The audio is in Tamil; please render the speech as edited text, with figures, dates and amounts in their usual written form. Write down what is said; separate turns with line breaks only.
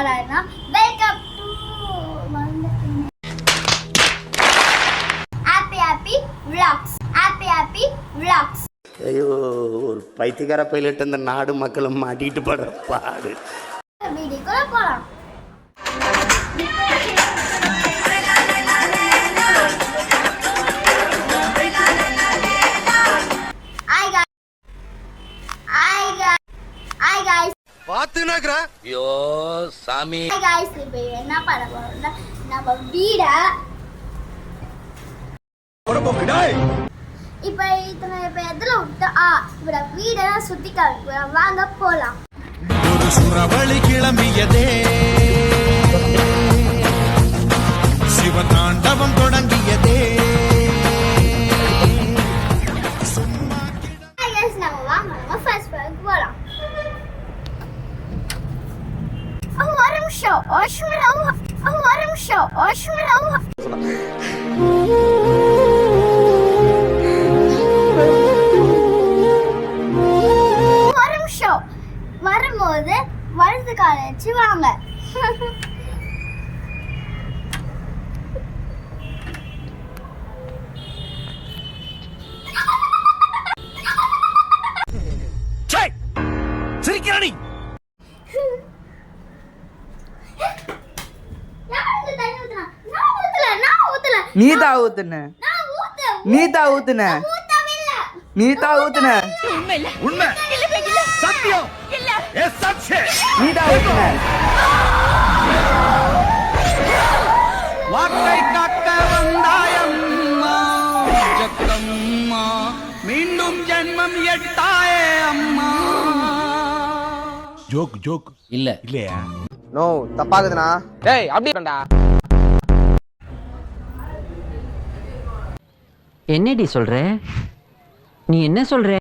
ஆராய்னா வெல்கம் டு ஹாப்பி vlogs.
ஐயோ, ஒரு பைத்தியக்கார பைலட் இந்த நாடு மக்களும் மாட்டிட்டு படுற பாடு.
வீடியோக்குள்ள போலாம். Hi guys.
பாத்துனாக்குற. ஐயோ சாமி.
Hi guys, இப்போ என்ன பண்ண போறோம்னா நம்ம வீட இப்போ எதுல விட்டா இப்போ வீட சுத்தி காமிக்கிறோம். வாங்க போலாம்.
ஒரு சுறவழி கிளம்பியதே, சிவதாண்டவம் தொடங்கியதே.
Hi guys, நம்ம வாங்க ஃபர்ஸ்ட் ஃப்ளோருக்கு போலாம். ஒரு நிமிஷம் வரும்போது வலது கால வச்சு வாங்க.
சிரிக்கிறானி.
நீதா ஊத்துன
உண்மை சத்தியம்
நீதா ஊத்துன.
வார்த்தை காக்க வந்தாயம்மா ஜக்கம்மா, மீண்டும் ஜென்மம் எட்டாயே அம்மா. ஜோக் இல்லையா?
நோ தப்பாகுதுண்ணா.
டேய் அப்படி பண்ணடா.
என்னடி சொல்ற? நீ என்ன சொல்ற?